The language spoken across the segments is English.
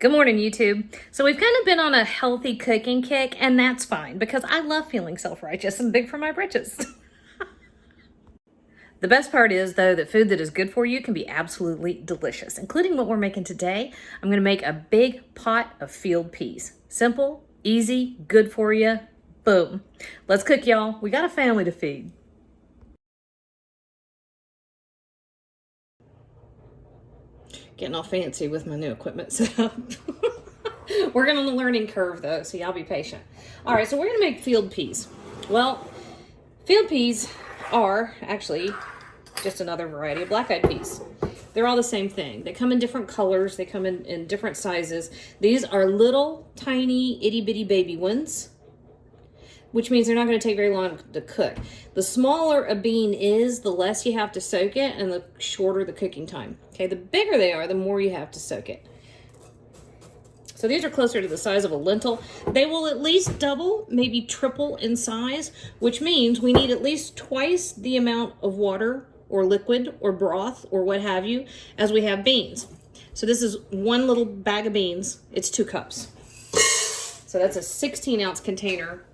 Good morning, YouTube. So we've kind of been on a healthy cooking kick, and that's fine because I love feeling self-righteous and big for my britches. The best part is, though, that food that is good for you can be absolutely delicious, including what we're making today. I'm going to make a big pot of field peas. Simple, easy, good for you. Boom. Let's cook, y'all. We got a family to feed. Getting all fancy with my new equipment setup. We're on the learning curve though, so y'all be patient. All right, so we're gonna make field peas. Well, field peas are actually just another variety of black-eyed peas. They're all the same thing. They come in different colors. They come in different sizes. These are little, tiny, itty-bitty baby ones, which means they're not going to take very long to cook. The smaller a bean is, the less you have to soak it and the shorter the cooking time. Okay, the bigger they are, the more you have to soak it. So these are closer to the size of a lentil. They will at least double, maybe triple in size, which means we need at least twice the amount of water or liquid or broth or what have you as we have beans. So this is one little bag of beans. It's 2 cups. So that's a 16-ounce container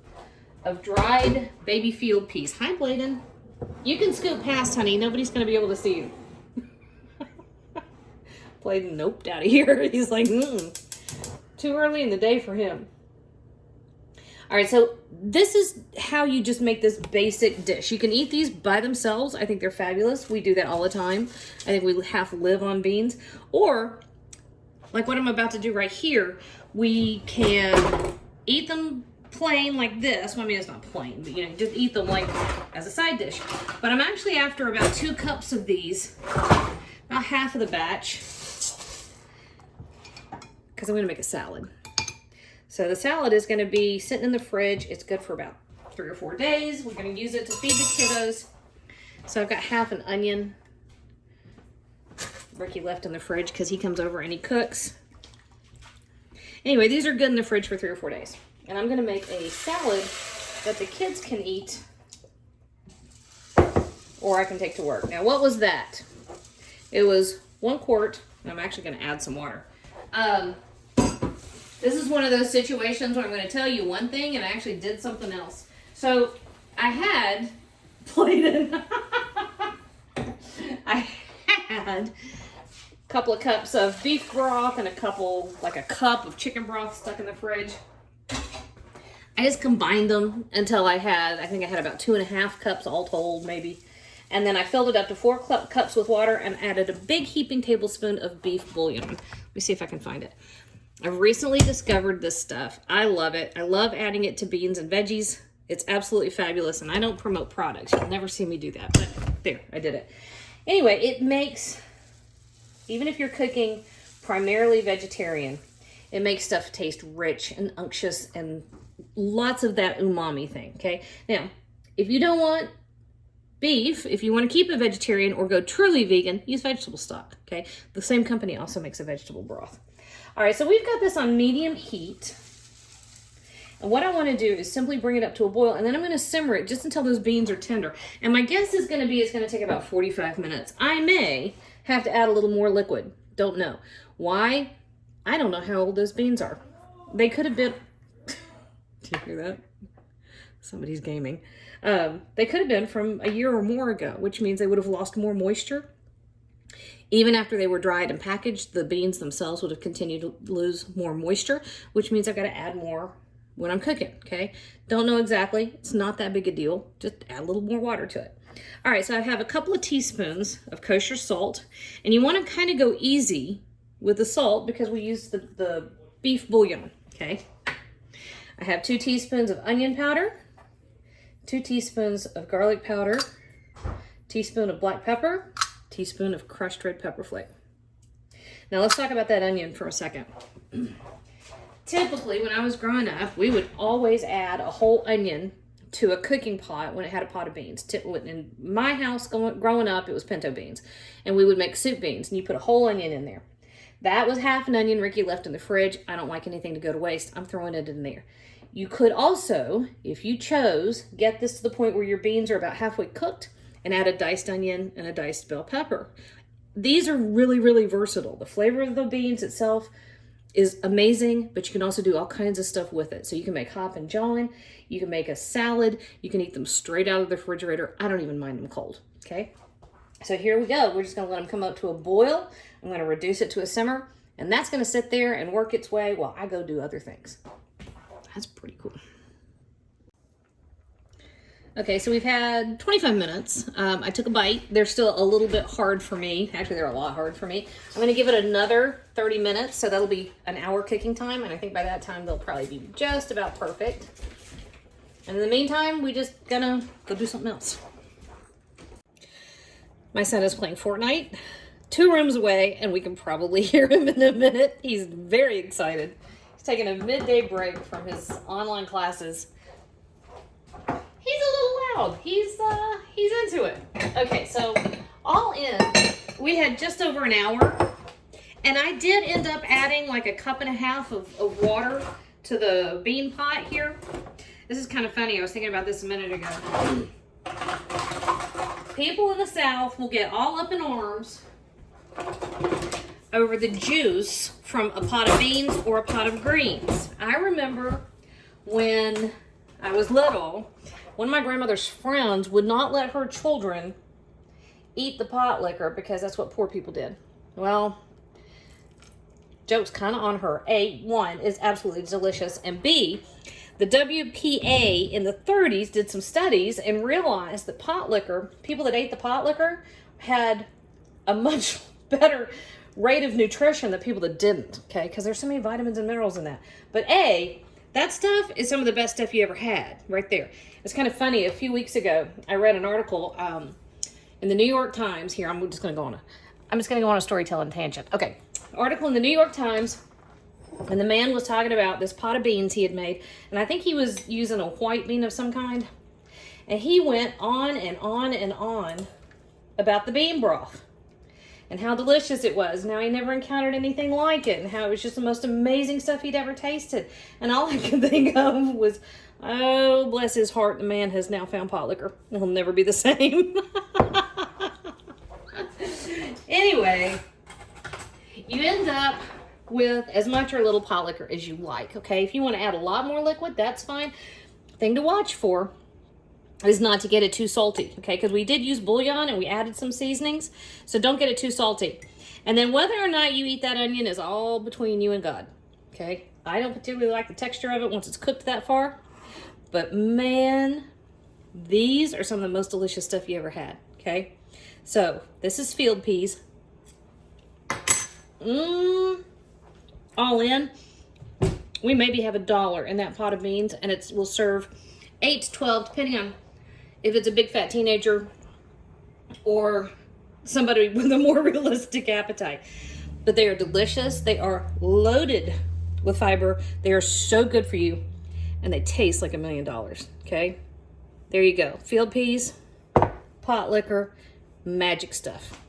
of dried baby field peas. Hi, Bladen. You can scoot past, honey. Nobody's going to be able to see you. Bladen noped out of here. He's like, too early in the day for him. All right, so this is how you just make this basic dish. You can eat these by themselves. I think they're fabulous. We do that all the time. I think we half live on beans. Or, like what I'm about to do right here, we can eat them plain like this. Well, I mean, it's not plain, but you know, just eat them like as a side dish. But I'm actually after about 2 cups of these, about half of the batch, because I'm going to make a salad. So the salad is going to be sitting in the fridge. It's good for about 3 or 4 days. We're going to use it to feed the kiddos. So I've got half an onion. Ricky left in the fridge because he comes over and he cooks. Anyway, these are good in the fridge for 3 or 4 days. And I'm going to make a salad that the kids can eat, or I can take to work. Now, what was that? It was 1 quart, and I'm actually going to add some water. This is one of those situations where I'm going to tell you one thing and I actually did something else. So I had I had a couple of cups of beef broth and a cup of chicken broth stuck in the fridge. I just combined them until I think I had about 2.5 cups all told, maybe. And then I filled it up to 4 cups with water and added a big heaping tablespoon of beef bouillon. Let me see if I can find it. I've recently discovered this stuff. I love it. I love adding it to beans and veggies. It's absolutely fabulous, and I don't promote products. You'll never see me do that, but there, I did it. Anyway, it makes, even if you're cooking primarily vegetarian, it makes stuff taste rich and unctuous and lots of that umami thing, okay? Now, if you don't want beef, if you want to keep it vegetarian or go truly vegan, use vegetable stock, okay? The same company also makes a vegetable broth. All right, so we've got this on medium heat. And what I want to do is simply bring it up to a boil, and then I'm going to simmer it just until those beans are tender. And my guess is going to be it's going to take about 45 minutes. I may have to add a little more liquid. Don't know. Why? I don't know how old those beans are. They could have been... Did you hear that? Somebody's gaming. They could have been from a year or more ago, which means they would have lost more moisture. Even after they were dried and packaged, the beans themselves would have continued to lose more moisture, which means I've got to add more when I'm cooking, okay? Don't know exactly. It's not that big a deal. Just add a little more water to it. All right, so I have a couple of teaspoons of kosher salt, and you want to kind of go easy with the salt because we use the beef bouillon, okay? I have 2 teaspoons of onion powder, 2 teaspoons of garlic powder, teaspoon of black pepper, teaspoon of crushed red pepper flake. Now let's talk about that onion for a second. Typically, when I was growing up, we would always add a whole onion to a cooking pot when it had a pot of beans. In my house growing up, it was pinto beans. And we would make soup beans, and you put a whole onion in there. That was half an onion Ricky left in the fridge. I don't like anything to go to waste. I'm throwing it in there. You could also, if you chose, get this to the point where your beans are about halfway cooked and add a diced onion and a diced bell pepper. These are really, really versatile. The flavor of the beans itself is amazing, but you can also do all kinds of stuff with it. So you can make hop and jawin, you can make a salad, you can eat them straight out of the refrigerator. I don't even mind them cold, okay? So here we go. We're just gonna let them come up to a boil. I'm gonna reduce it to a simmer, and that's gonna sit there and work its way while I go do other things. That's pretty cool. Okay, so we've had 25 minutes. I took a bite. They're still a little bit hard for me. Actually, they're a lot hard for me. I'm gonna give it another 30 minutes, so that'll be an hour cooking time, and I think by that time they'll probably be just about perfect. And in the meantime, we just gonna go do something else. My son is playing Fortnite 2 rooms away, and we can probably hear him in a minute. He's very excited. He's taking a midday break from his online classes. He's a little loud. He's into it. Okay, so all in, we had just over an hour, and I did end up adding like 1.5 cups of water to the bean pot here. This is kind of funny. I was thinking about this a minute ago. People in the South will get all up in arms over the juice from a pot of beans or a pot of greens. I remember when I was little, one of my grandmother's friends would not let her children eat the pot liquor because that's what poor people did. Well, joke's kind of on her. A, one, is absolutely delicious, and B, the WPA in the 30s did some studies and realized that pot liquor, people that ate the pot liquor, had a much better rate of nutrition than people that didn't, okay? Because there's so many vitamins and minerals in that. But A, that stuff is some of the best stuff you ever had, right there. It's kind of funny. A few weeks ago, I read an article in the New York Times. Here, I'm just going to go on a storytelling tangent. Okay, article in the New York Times, and the man was talking about this pot of beans he had made, and I think he was using a white bean of some kind, and he went on and on and on about the bean broth and how delicious it was. Now, he never encountered anything like it, and how it was just the most amazing stuff he'd ever tasted. And all I could think of was, oh, bless his heart, the man has now found pot liquor. He'll never be the same. Anyway, you end up with as much or little pot liquor as you like, okay? If you want to add a lot more liquid, that's fine. Thing to watch for is not to get it too salty, okay? Because we did use bouillon and we added some seasonings, so don't get it too salty. And then whether or not you eat that onion is all between you and God, okay? I don't particularly like the texture of it once it's cooked that far, but man, these are some of the most delicious stuff you ever had, okay? So this is field peas. All in, we maybe have $1 in that pot of beans, and it will serve 8 to 12, depending on if it's a big fat teenager or somebody with a more realistic appetite. But they are delicious. They are loaded with fiber. They are so good for you, and they taste like $1 million, okay? There you go. Field peas, pot liquor, magic stuff.